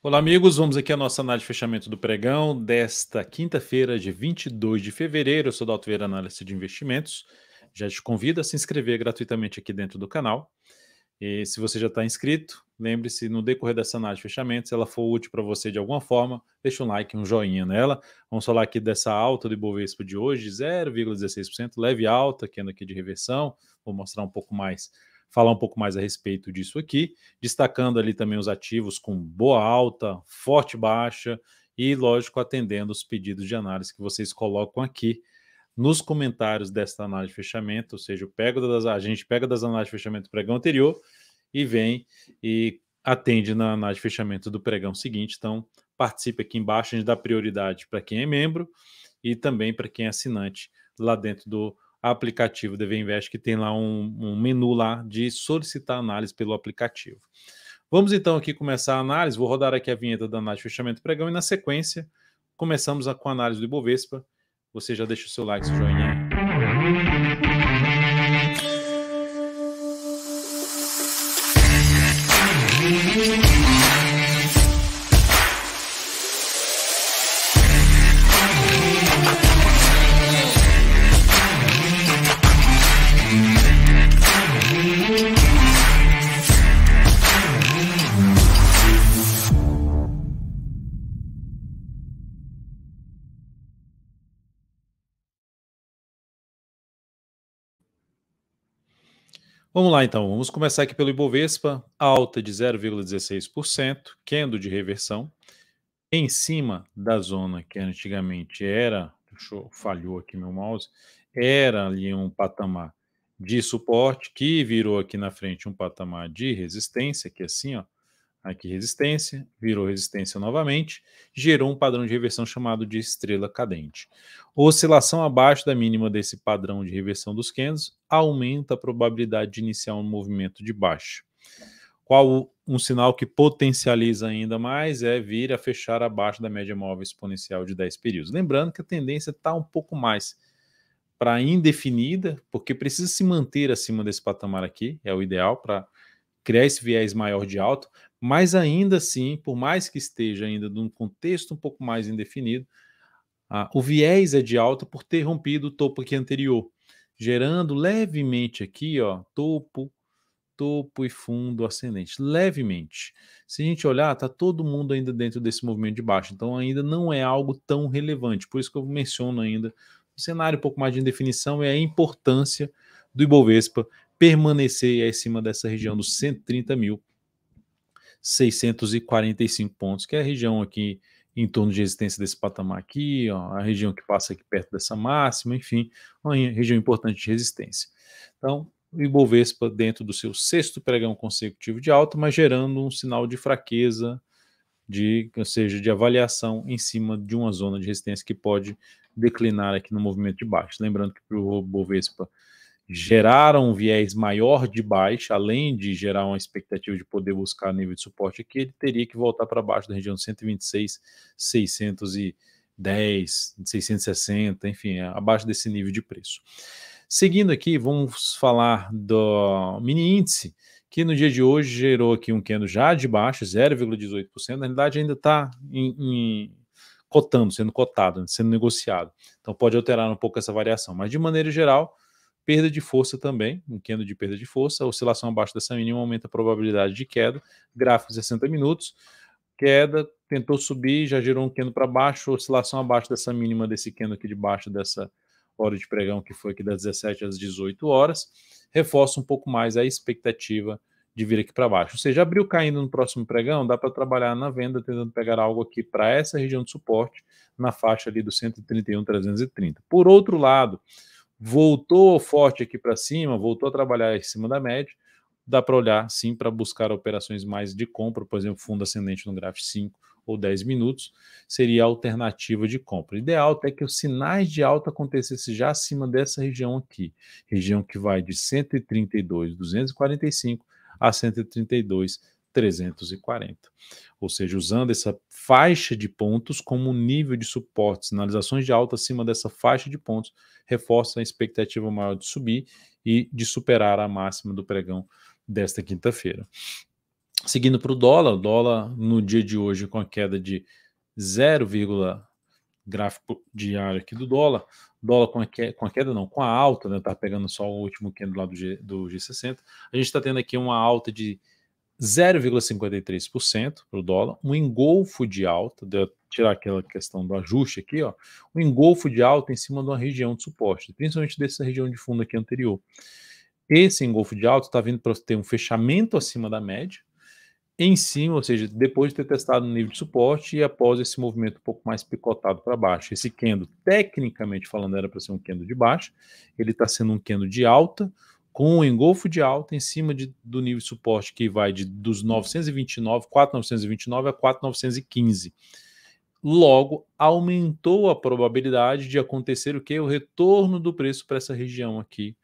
Olá, amigos. Vamos aqui à nossa análise de fechamento do pregão desta quinta-feira, de 22 de fevereiro. Eu sou Dalto Vieira, analista de investimentos. Já te convido a se inscrever gratuitamente aqui dentro do canal. E se você já está inscrito, lembre-se, no decorrer dessa análise de fechamento, se ela for útil para você de alguma forma, deixa um like, um joinha nela. Vamos falar aqui dessa alta do Ibovespa de hoje, 0,16%, leve alta, que anda aqui de reversão. Vou mostrar um pouco mais, falar um pouco mais a respeito disso aqui, destacando ali também os ativos com boa alta, forte baixa e, lógico, atendendo os pedidos de análise que vocês colocam aqui nos comentários desta análise de fechamento, ou seja, a gente pega das análises de fechamento do pregão anterior e vem e atende na análise de fechamento do pregão seguinte. Então, participe aqui embaixo, a gente dá prioridade para quem é membro e também para quem é assinante lá dentro do aplicativo DV Invest, que tem lá um menu lá de solicitar análise pelo aplicativo. Vamos então aqui começar a análise. Vou rodar aqui a vinheta da análise de fechamento do pregão e na sequência começamos com a análise do Ibovespa. Você já deixa o seu like, seu joinha. Vamos lá então, vamos começar aqui pelo Ibovespa, alta de 0,16%, candle de reversão, em cima da zona que antigamente era, falhou aqui meu mouse, era ali um patamar de suporte, que virou aqui na frente um patamar de resistência, que assim, ó, aqui resistência, virou resistência novamente, gerou um padrão de reversão chamado de estrela cadente. Oscilação abaixo da mínima desse padrão de reversão dos candles aumenta a probabilidade de iniciar um movimento de baixa. Qual um sinal que potencializa ainda mais é vir a fechar abaixo da média móvel exponencial de 10 períodos. Lembrando que a tendência está um pouco mais para indefinida, porque precisa se manter acima desse patamar aqui, é o ideal para criar esse viés maior de alta, mas ainda assim, por mais que esteja ainda num contexto um pouco mais indefinido, o viés é de alta por ter rompido o topo aqui anterior, gerando levemente aqui, ó, topo e fundo ascendente, levemente. Se a gente olhar, tá todo mundo ainda dentro desse movimento de baixa, então ainda não é algo tão relevante, por isso que eu menciono ainda um cenário um pouco mais de indefinição e a importância do Ibovespa permanecer acima dessa região dos 130.645 pontos, que é a região aqui em torno de resistência desse patamar aqui, ó, a região que passa aqui perto dessa máxima, enfim, uma região importante de resistência. Então, o Ibovespa dentro do seu sexto pregão consecutivo de alta, mas gerando um sinal de fraqueza, ou seja, de avaliação em cima de uma zona de resistência que pode declinar aqui no movimento de baixo. Lembrando que para o Ibovespa gerar um viés maior de baixa, além de gerar uma expectativa de poder buscar nível de suporte aqui, ele teria que voltar para baixo da região de 126, 610, 660, enfim, abaixo desse nível de preço. Seguindo aqui, vamos falar do mini índice, que no dia de hoje gerou aqui um candle já de baixa, 0,18%, na realidade ainda está sendo cotado, sendo negociado. Então pode alterar um pouco essa variação, mas de maneira geral, perda de força também, um candle de perda de força, oscilação abaixo dessa mínima aumenta a probabilidade de queda, gráfico 60 minutos, queda, tentou subir, já gerou um candle para baixo, oscilação abaixo dessa mínima desse candle aqui de baixo dessa hora de pregão, que foi aqui das 17 às 18 horas, reforça um pouco mais a expectativa de vir aqui para baixo. Ou seja, abriu caindo no próximo pregão, dá para trabalhar na venda, tentando pegar algo aqui para essa região de suporte, na faixa ali do 131,330. Por outro lado, voltou forte aqui para cima, voltou a trabalhar em cima da média, dá para olhar sim para buscar operações mais de compra, por exemplo, fundo ascendente no gráfico 5 ou 10 minutos, seria a alternativa de compra. O ideal é que os sinais de alta acontecessem já acima dessa região aqui, região que vai de 132,245 a 132,340. Ou seja, usando essa faixa de pontos como nível de suporte, sinalizações de alta acima dessa faixa de pontos, reforçam a expectativa maior de subir e de superar a máxima do pregão desta quinta-feira. Seguindo para o dólar no dia de hoje com a queda de 0, gráfico diário aqui do dólar com a queda não, com a alta, né, tá pegando só o último candle lá do G60, a gente está tendo aqui uma alta de 0,53% para o dólar, um engolfo de alta, de eu tirar aquela questão do ajuste aqui, ó, um engolfo de alta em cima de uma região de suporte, principalmente dessa região de fundo aqui anterior. Esse engolfo de alta está vindo para ter um fechamento acima da média, em cima, ou seja, depois de ter testado no nível de suporte e após esse movimento um pouco mais picotado para baixo. Esse candle, tecnicamente falando, era para ser um candle de baixa, ele está sendo um candle de alta, com um engolfo de alta em cima do nível de suporte que vai dos 929, 4.929 a 4.915. Logo, aumentou a probabilidade de acontecer o que? O retorno do preço para essa região aqui,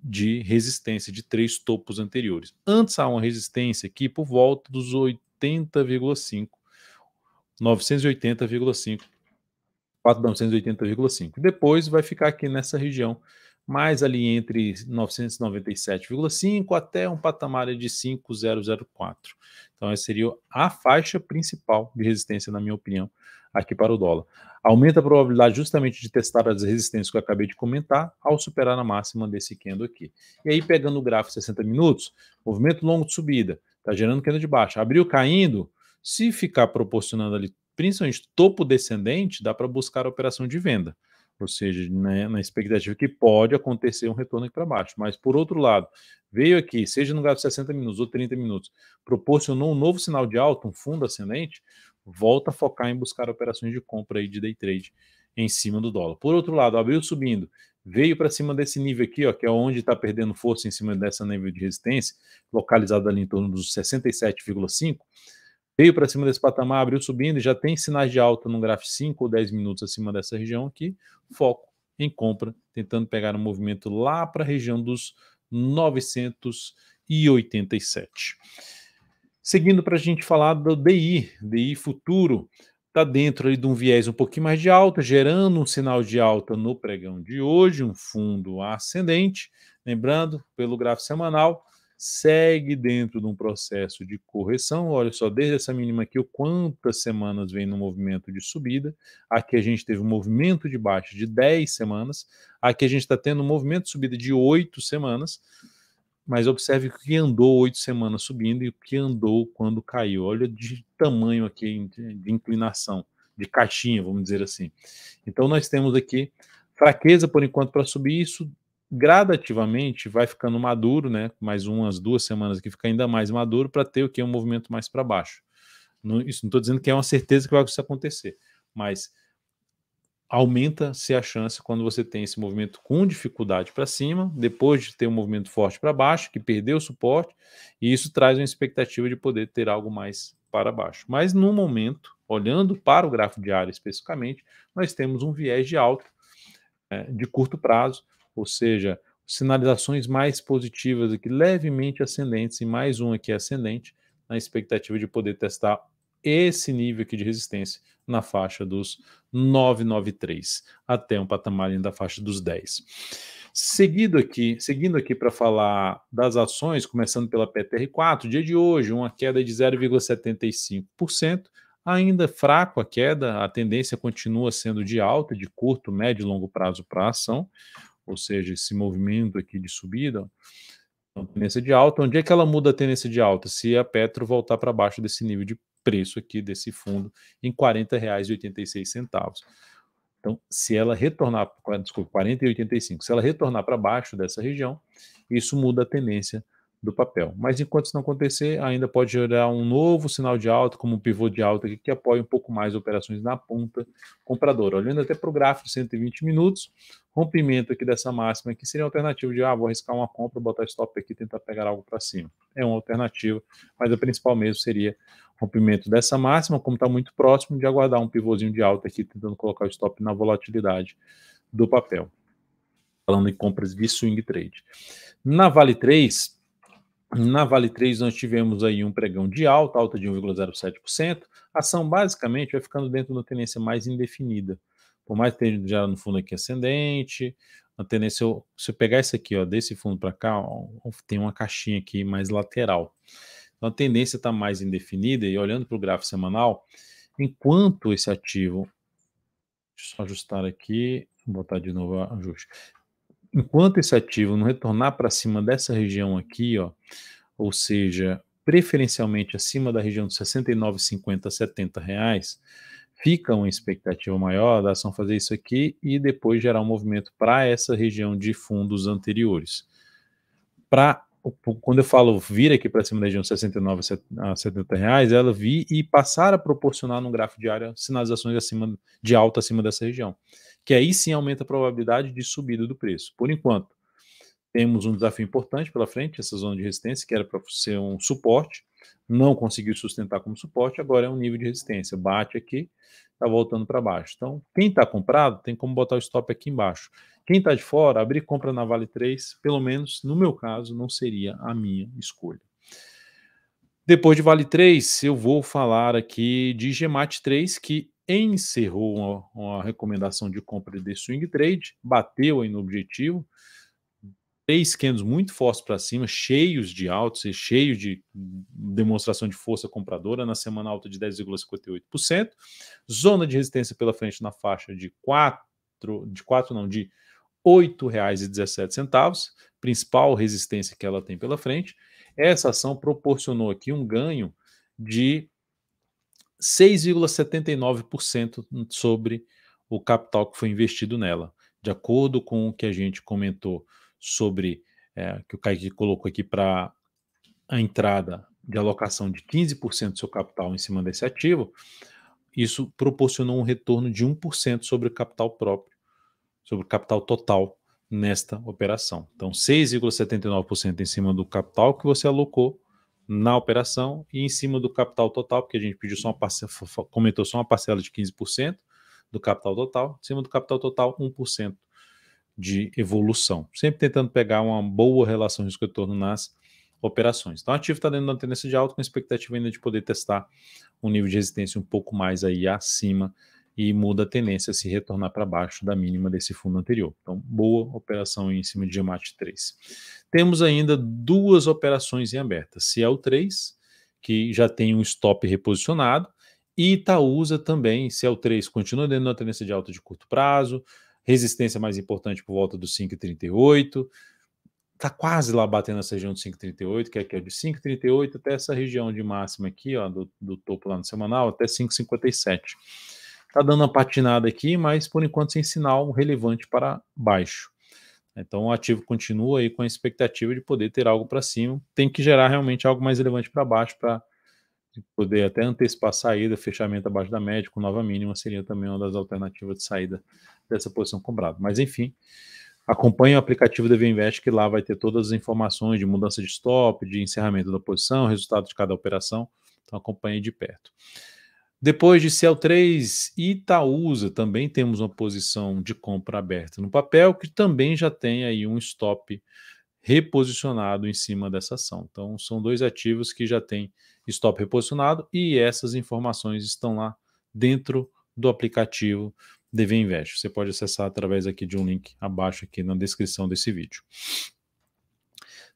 de resistência de 3 topos anteriores. Antes há uma resistência aqui por volta dos 80,5, 980,5, 4.980,5. Depois vai ficar aqui nessa região, mais ali entre 997,5 até um patamar de 5.004. Então essa seria a faixa principal de resistência, na minha opinião, aqui para o dólar. Aumenta a probabilidade justamente de testar as resistências que eu acabei de comentar ao superar a máxima desse candle aqui. E aí, pegando o gráfico 60 minutos, movimento longo de subida, está gerando candle de baixa. Abriu caindo, se ficar proporcionando ali, principalmente topo descendente, dá para buscar a operação de venda. Ou seja, né, na expectativa que pode acontecer um retorno aqui para baixo. Mas, por outro lado, veio aqui, seja no gráfico 60 minutos ou 30 minutos, proporcionou um novo sinal de alta, um fundo ascendente, volta a focar em buscar operações de compra aí de day trade em cima do dólar. Por outro lado, abriu subindo, veio para cima desse nível aqui, ó, que é onde está perdendo força em cima dessa nível de resistência, localizado ali em torno dos 67,5, veio para cima desse patamar, abriu subindo e já tem sinais de alta no gráfico 5 ou 10 minutos acima dessa região aqui, foco em compra, tentando pegar um movimento lá para a região dos 987. Seguindo para a gente falar do DI futuro, está dentro ali de um viés um pouquinho mais de alta, gerando um sinal de alta no pregão de hoje, um fundo ascendente, lembrando, pelo gráfico semanal, segue dentro de um processo de correção, olha só, desde essa mínima aqui, o quantas semanas vem no movimento de subida, aqui a gente teve um movimento de baixa de 10 semanas, aqui a gente está tendo um movimento de subida de 8 semanas, mas observe o que andou 8 semanas subindo e o que andou quando caiu. Olha de tamanho aqui de inclinação, de caixinha, vamos dizer assim. Então nós temos aqui fraqueza por enquanto para subir, isso gradativamente vai ficando maduro, né? Mais umas 2 semanas que fica ainda mais maduro para ter o que? Um movimento mais para baixo. Isso não estou dizendo que é uma certeza que vai acontecer, mas aumenta-se a chance quando você tem esse movimento com dificuldade para cima, depois de ter um movimento forte para baixo, que perdeu o suporte, e isso traz uma expectativa de poder ter algo mais para baixo. Mas no momento, olhando para o gráfico diário especificamente, nós temos um viés de alta de curto prazo, ou seja, sinalizações mais positivas aqui, levemente ascendentes, e mais um aqui ascendente, na expectativa de poder testar esse nível aqui de resistência na faixa dos 993, até um patamar da faixa dos 10. Seguindo aqui para falar das ações, começando pela PTR4, dia de hoje, uma queda de 0,75%, ainda fraco a queda, a tendência continua sendo de alta, de curto, médio e longo prazo para a ação, ou seja, esse movimento aqui de subida, tendência de alta. Onde é que ela muda a tendência de alta? Se a Petro voltar para baixo desse nível de preço aqui desse fundo em R$ 40,86. Então, se ela retornar, desculpa, 40,85, se ela retornar para baixo dessa região, isso muda a tendência do papel. Mas enquanto isso não acontecer, ainda pode gerar um novo sinal de alta, como um pivô de alta aqui, que apoia um pouco mais operações na ponta compradora. Olhando até para o gráfico de 120 minutos, rompimento aqui dessa máxima aqui seria uma alternativa de, vou arriscar uma compra, botar stop aqui e tentar pegar algo para cima. É uma alternativa, mas a principal mesmo seria rompimento dessa máxima, como está muito próximo, de aguardar um pivôzinho de alta aqui, tentando colocar o stop na volatilidade do papel. Falando em compras de swing trade. Na Vale 3, nós tivemos aí um pregão de alta de 1,07%. A ação basicamente vai ficando dentro de uma tendência mais indefinida. Por mais que esteja já no fundo aqui ascendente, a tendência, se eu pegar isso aqui, ó, desse fundo para cá, ó, tem uma caixinha aqui mais lateral. Então a tendência está mais indefinida e olhando para o gráfico semanal, enquanto esse ativo, deixa eu só ajustar aqui, vou botar de novo o ajuste. Enquanto esse ativo não retornar para cima dessa região aqui, ó, ou seja, preferencialmente acima da região de R$ 69,50 a R$ 70, fica uma expectativa maior da ação fazer isso aqui e depois gerar um movimento para essa região de fundos anteriores. Quando eu falo vir aqui para cima da região de 69 a R$ 70, ela vir e passar a proporcionar no gráfico diário sinalizações de alta acima dessa região, que aí sim aumenta a probabilidade de subida do preço. Por enquanto, temos um desafio importante pela frente, essa zona de resistência, que era para ser um suporte, não conseguiu sustentar como suporte, agora é um nível de resistência. Bate aqui, está voltando para baixo. Então, quem está comprado, tem como botar o stop aqui embaixo. Quem está de fora, abrir compra na Vale 3, pelo menos no meu caso, não seria a minha escolha. Depois de Vale 3, eu vou falar aqui de Gemat 3, que encerrou uma recomendação de compra de swing trade, bateu aí no objetivo, 3 candles muito fortes para cima, cheios de altos e cheios de demonstração de força compradora na semana alta de 10,58%, zona de resistência pela frente na faixa de R$ 8,17, principal resistência que ela tem pela frente. Essa ação proporcionou aqui um ganho de 6,79% sobre o capital que foi investido nela. De acordo com o que a gente comentou sobre, que o Kaique colocou aqui para a entrada de alocação de 15% do seu capital em cima desse ativo, isso proporcionou um retorno de 1% sobre o capital próprio, sobre o capital total nesta operação. Então, 6,79% em cima do capital que você alocou na operação e em cima do capital total, porque a gente pediu só uma parcela, comentou só uma parcela de 15% do capital total, em cima do capital total, 1% de evolução. Sempre tentando pegar uma boa relação risco-retorno nas operações. Então, o ativo está dentro da tendência de alta, com expectativa ainda de poder testar um nível de resistência um pouco mais aí acima e muda a tendência a se retornar para baixo da mínima desse fundo anterior. Então, boa operação em cima de Gemat 3. Temos ainda duas operações em aberta. Ciel 3, que já tem um stop reposicionado, e Itaúsa também. Ciel 3 continua dentro da tendência de alta de curto prazo, resistência mais importante por volta do 5,38, está quase lá batendo essa região de 5,38, que é de 5,38 até essa região de máxima aqui, ó, do topo lá no semanal, até 5,57. Está dando uma patinada aqui, mas por enquanto sem sinal relevante para baixo. Então o ativo continua aí com a expectativa de poder ter algo para cima, tem que gerar realmente algo mais relevante para baixo para poder até antecipar a saída, fechamento abaixo da média com nova mínima seria também uma das alternativas de saída dessa posição comprada. Mas enfim, acompanhe o aplicativo da Invest, que lá vai ter todas as informações de mudança de stop, de encerramento da posição, resultado de cada operação. Então acompanhe de perto. Depois de CEL3 e Itaúsa, também temos uma posição de compra aberta no papel, que também já tem aí um stop reposicionado em cima dessa ação. Então, são dois ativos que já têm stop reposicionado e essas informações estão lá dentro do aplicativo DV Invest. Você pode acessar através aqui de um link abaixo aqui na descrição desse vídeo.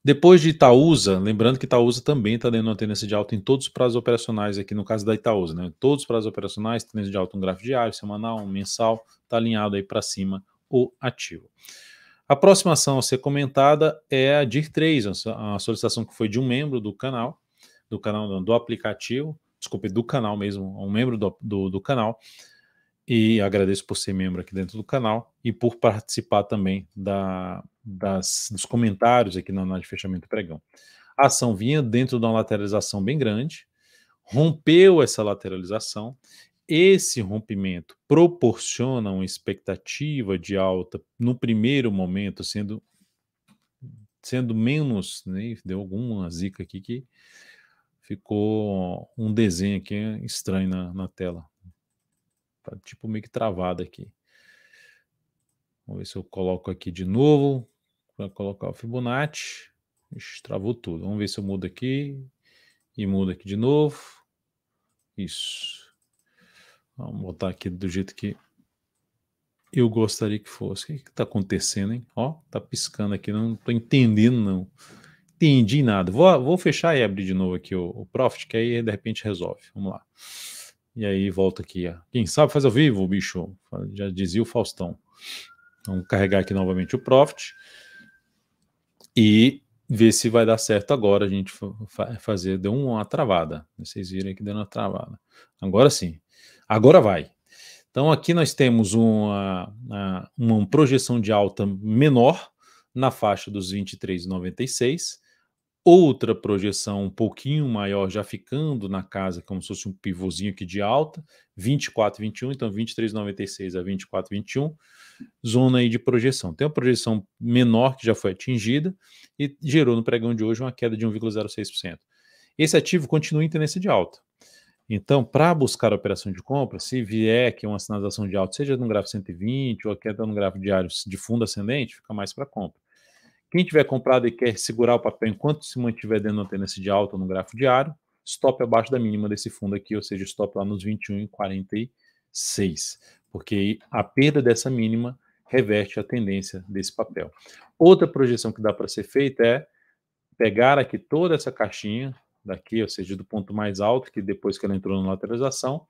Depois de Itaúsa, lembrando que Itaúsa também está dando uma tendência de alta em todos os prazos operacionais aqui no caso da Itaúsa, né? Todos os prazos operacionais, tendência de alta, um gráfico diário, semanal, um mensal, está alinhado aí para cima o ativo. A próxima ação a ser comentada é a DIR3, a solicitação que foi de um membro do canal do aplicativo, desculpe, do canal mesmo, um membro do canal, e agradeço por ser membro aqui dentro do canal e por participar também dos comentários aqui na análise de fechamento pregão. A ação vinha dentro de uma lateralização bem grande, rompeu essa lateralização, esse rompimento proporciona uma expectativa de alta no primeiro momento, sendo menos, né, deu alguma zica aqui que ficou um desenho aqui estranho na tela. Tá tipo meio que travado aqui. Vamos ver se eu coloco aqui de novo para colocar o Fibonacci. Ixi, travou tudo. Vamos ver se eu mudo aqui e mudo aqui de novo. Isso. Vamos botar aqui do jeito que eu gostaria que fosse. O que está acontecendo, hein? Ó, tá piscando aqui, não estou entendendo não. entendi nada. Vou fechar e abrir de novo aqui o Profit, que aí de repente resolve. Vamos lá. E aí volta aqui. Quem sabe faz ao vivo, bicho. Já dizia o Faustão. Vamos carregar aqui novamente o Profit e ver se vai dar certo agora a gente fazer. Deu uma travada. Vocês viram que deu uma travada. Agora sim. Agora vai. Então aqui nós temos uma projeção de alta menor na faixa dos 23,96. Outra projeção um pouquinho maior, já ficando na casa, como se fosse um pivôzinho aqui de alta, 24,21, então 23,96 a 24,21, zona aí de projeção. Tem uma projeção menor que já foi atingida e gerou no pregão de hoje uma queda de 1,06%. Esse ativo continua em tendência de alta. Então, para buscar a operação de compra, se vier aqui uma sinalização de alta, seja no gráfico 120 ou queda no gráfico diário de fundo ascendente, fica mais para compra. Quem tiver comprado e quer segurar o papel enquanto se mantiver dentro da tendência de alta no gráfico diário, stop abaixo da mínima desse fundo aqui, ou seja, stop lá nos 21,46, porque a perda dessa mínima reverte a tendência desse papel. Outra projeção que dá para ser feita é pegar aqui toda essa caixinha daqui, ou seja, do ponto mais alto, que depois que ela entrou na lateralização,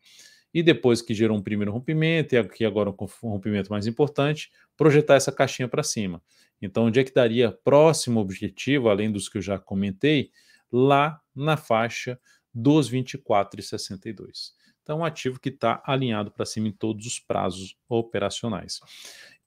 e depois que gerou um primeiro rompimento, e aqui agora um rompimento mais importante, projetar essa caixinha para cima. Então, onde é que daria próximo objetivo, além dos que eu já comentei, lá na faixa dos 24,62. Então, um ativo que está alinhado para cima em todos os prazos operacionais.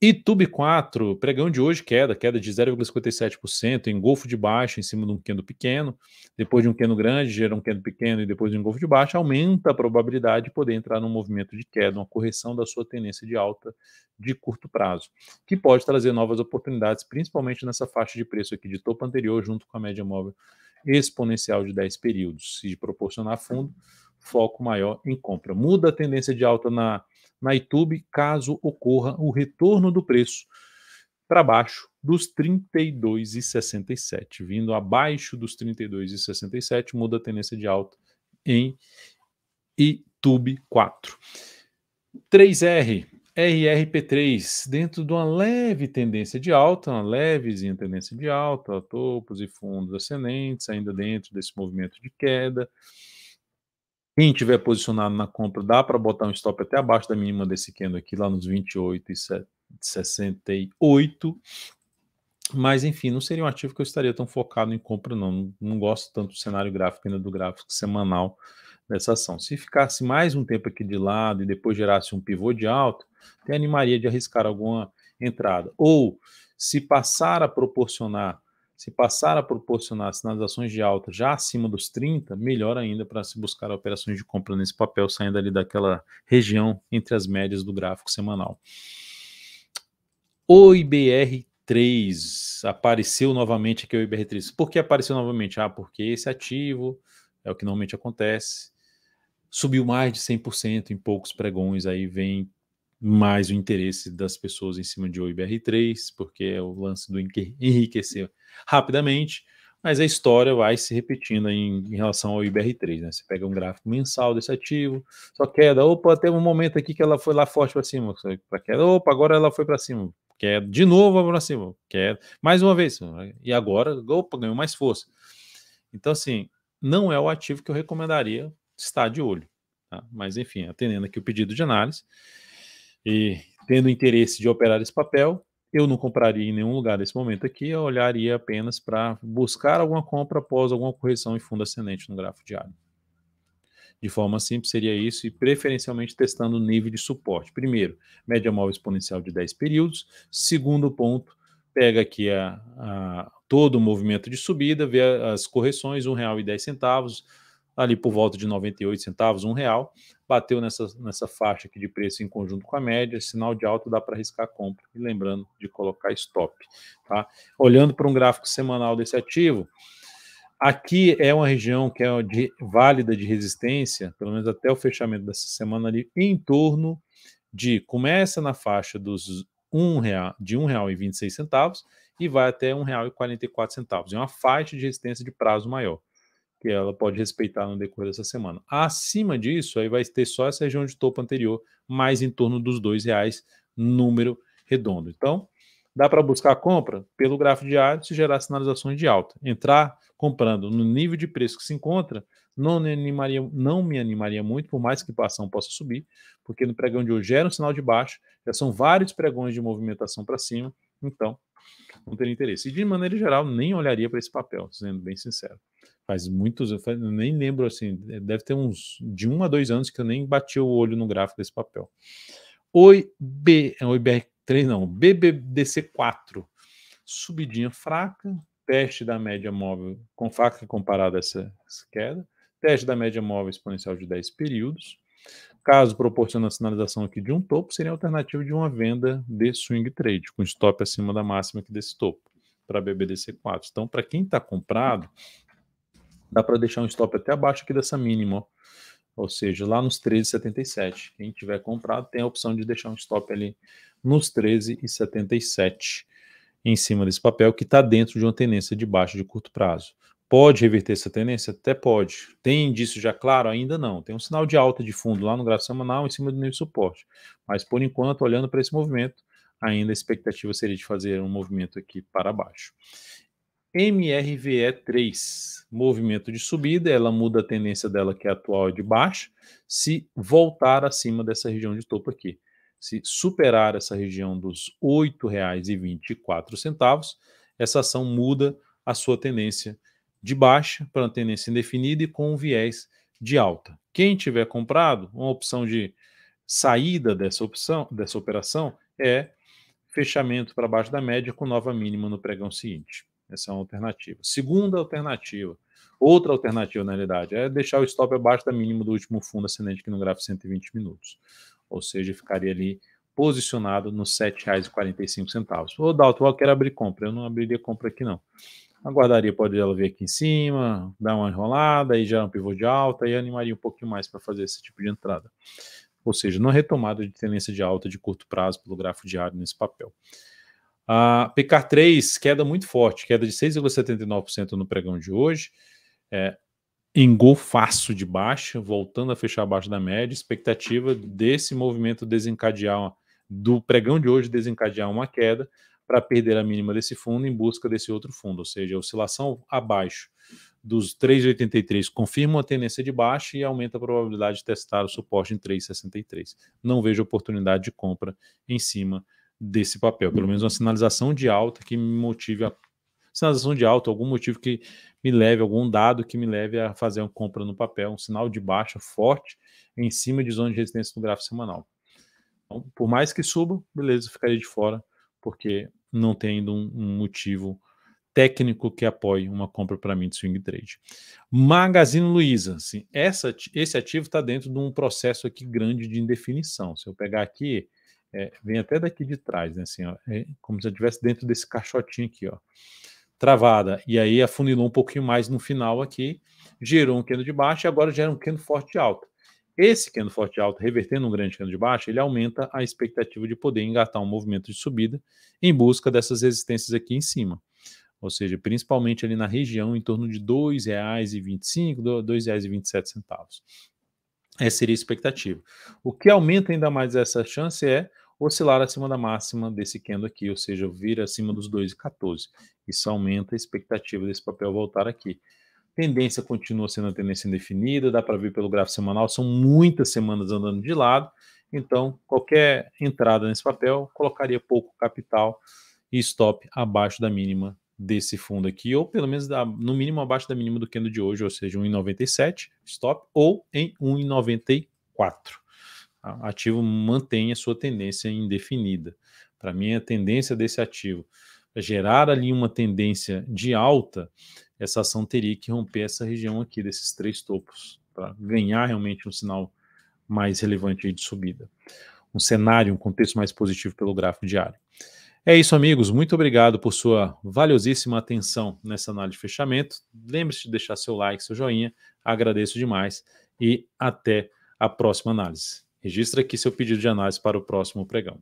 Itube 4, pregão de hoje, queda de 0,57%, engolfo de baixo em cima de um candle pequeno, depois de um candle grande, gera um candle pequeno e depois de um engolfo de baixo, aumenta a probabilidade de poder entrar num movimento de queda, uma correção da sua tendência de alta de curto prazo, que pode trazer novas oportunidades, principalmente nessa faixa de preço aqui de topo anterior, junto com a média móvel exponencial de 10 períodos, e de proporcionar fundo, foco maior em compra. Muda a tendência de alta na Itube, caso ocorra o retorno do preço para baixo dos 32,67. Vindo abaixo dos 32,67, muda a tendência de alta em Itube 4. 3R, RRP3, dentro de uma leve tendência de alta, uma levezinha tendência de alta, topos e fundos ascendentes, ainda dentro desse movimento de queda. Quem tiver posicionado na compra, dá para botar um stop até abaixo da mínima desse candle aqui, lá nos 28,68. Mas, enfim, não seria um ativo que eu estaria tão focado em compra, não. Não gosto tanto do cenário gráfico, ainda do gráfico semanal dessa ação. Se ficasse mais um tempo aqui de lado e depois gerasse um pivô de alto, até animaria de arriscar alguma entrada. Ou, se passar a proporcionar sinalizações de alta já acima dos 30, melhor ainda para se buscar operações de compra nesse papel, saindo ali daquela região entre as médias do gráfico semanal. O IBR3 apareceu novamente aqui, o IBR3. Por que apareceu novamente? Porque esse ativo é o que normalmente acontece. Subiu mais de 100% em poucos pregões, aí vem mais o interesse das pessoas em cima de OIBR3, porque é o lance do enriquecer rapidamente, mas a história vai se repetindo em relação ao IBR3, né? Você pega um gráfico mensal desse ativo, só queda, opa, teve um momento aqui que ela foi lá forte para cima, para queda, opa, agora ela foi para cima, queda, de novo para cima, queda, mais uma vez, e agora, opa, ganhou mais força. Então, assim, não é o ativo que eu recomendaria estar de olho, tá? Mas, enfim, atendendo aqui o pedido de análise, e tendo interesse de operar esse papel, eu não compraria em nenhum lugar nesse momento aqui, eu olharia apenas para buscar alguma compra após alguma correção em fundo ascendente no gráfico diário. De forma simples seria isso, e preferencialmente testando o nível de suporte. Primeiro, média móvel exponencial de 10 períodos. Segundo ponto, pega aqui todo o movimento de subida, vê as correções, R$1,10, ali por volta de 98 centavos, R$1, bateu nessa faixa aqui de preço em conjunto com a média, sinal de alta, dá para arriscar a compra, e lembrando de colocar stop. Tá? Olhando para um gráfico semanal desse ativo, aqui é uma região que é válida de resistência, pelo menos até o fechamento dessa semana ali, em torno de, começa na faixa dos de R$1,26 e vai até R$1,44. É uma faixa de resistência de prazo maior, que ela pode respeitar no decorrer dessa semana. Acima disso, aí vai ter só essa região de topo anterior, mais em torno dos R$2, número redondo. Então, Dá para buscar a compra pelo gráfico diário se gerar sinalizações de alta. Entrar comprando no nível de preço que se encontra não me animaria muito, por mais que a ação possa subir, porque no pregão de hoje gera um sinal de baixo, já são vários pregões de movimentação para cima, então não teria interesse. E de maneira geral, nem olharia para esse papel, sendo bem sincero. Faz muitos, eu nem lembro assim, deve ter uns de 1 a 2 anos que eu nem bati o olho no gráfico desse papel. BBDC4, subidinha fraca, teste da média móvel com faca comparada a essa queda, teste da média móvel exponencial de 10 períodos. Caso proporcione a sinalização aqui de um topo, seria a alternativa de uma venda de swing trade, com stop acima da máxima aqui desse topo, para BBDC4. Então, para quem está comprado, dá para deixar um stop até abaixo aqui dessa mínima, ó. Ou seja, lá nos 13,77. Quem tiver comprado tem a opção de deixar um stop ali nos 13,77 em cima desse papel, que está dentro de uma tendência de baixa de curto prazo. Pode reverter essa tendência? Até pode. Tem indício já claro? Ainda não. Tem um sinal de alta de fundo lá no gráfico semanal em cima do nível de suporte. Mas, por enquanto, olhando para esse movimento, ainda a expectativa seria de fazer um movimento aqui para baixo. MRVE3, movimento de subida, ela muda a tendência dela, que é atual, de baixa, se voltar acima dessa região de topo aqui. Se superar essa região dos R$ 8,24, essa ação muda a sua tendência de baixa para uma tendência indefinida e com um viés de alta. Quem tiver comprado, uma opção de saída dessa operação é fechamento para baixo da média com nova mínima no pregão seguinte. Essa é uma alternativa. Segunda alternativa, outra alternativa na realidade, é deixar o stop abaixo da mínima do último fundo ascendente aqui no gráfico 120 minutos. Ou seja, ficaria ali posicionado nos R$ 7,45. Ô, Dalton, eu quero abrir compra. Eu não abriria compra aqui, não. Aguardaria, pode ela vir aqui em cima, dar uma enrolada, aí gerar um pivô de alta, e animaria um pouquinho mais para fazer esse tipo de entrada. Ou seja, não retomada de tendência de alta de curto prazo pelo gráfico diário nesse papel. A PK3, queda muito forte, queda de 6,79% no pregão de hoje, engolfaço de baixa, voltando a fechar abaixo da média, expectativa desse movimento desencadear, do pregão de hoje desencadear uma queda para perder a mínima desse fundo em busca desse outro fundo, ou seja, a oscilação abaixo dos 3,83 confirma uma tendência de baixa e aumenta a probabilidade de testar o suporte em 3,63. Não vejo oportunidade de compra em cima desse papel, pelo menos uma sinalização de alta que me motive a sinalização de alta, algum motivo que me leve, algum dado que me leve a fazer uma compra no papel, um sinal de baixa forte em cima de zona de resistência no gráfico semanal. Então, por mais que suba, beleza, ficaria de fora, porque não tem ainda um motivo técnico que apoie uma compra para mim de swing trade. Magazine Luiza, assim, esse ativo está dentro de um processo aqui grande de indefinição. Se eu pegar aqui, vem até daqui de trás, né, assim, ó, como se eu estivesse dentro desse caixotinho aqui, ó, travada, e aí afunilou um pouquinho mais no final aqui, gerou um candle de baixa e agora gera um candle forte de alta. Esse candle forte de alta, revertendo um grande candle de baixa, ele aumenta a expectativa de poder engatar um movimento de subida em busca dessas resistências aqui em cima. Ou seja, principalmente ali na região em torno de R$ 2,25, R$ 2,27. Essa seria a expectativa. O que aumenta ainda mais essa chance é oscilar acima da máxima desse candle aqui, ou seja, vir acima dos 2,14. Isso aumenta a expectativa desse papel voltar aqui. Tendência continua sendo a tendência indefinida, dá para ver pelo gráfico semanal, são muitas semanas andando de lado, então qualquer entrada nesse papel colocaria pouco capital e stop abaixo da mínima desse fundo aqui, ou pelo menos no mínimo abaixo da mínima do candle de hoje, ou seja, 1,97 stop, ou em 1,94. O ativo mantém a sua tendência indefinida. Para mim, a tendência desse ativo é gerar ali uma tendência de alta, essa ação teria que romper essa região aqui desses 3 topos, para ganhar realmente um sinal mais relevante aí de subida. Um cenário, um contexto mais positivo pelo gráfico diário. É isso, amigos. Muito obrigado por sua valiosíssima atenção nessa análise de fechamento. Lembre-se de deixar seu like, seu joinha. Agradeço demais e até a próxima análise. Registra aqui seu pedido de análise para o próximo pregão.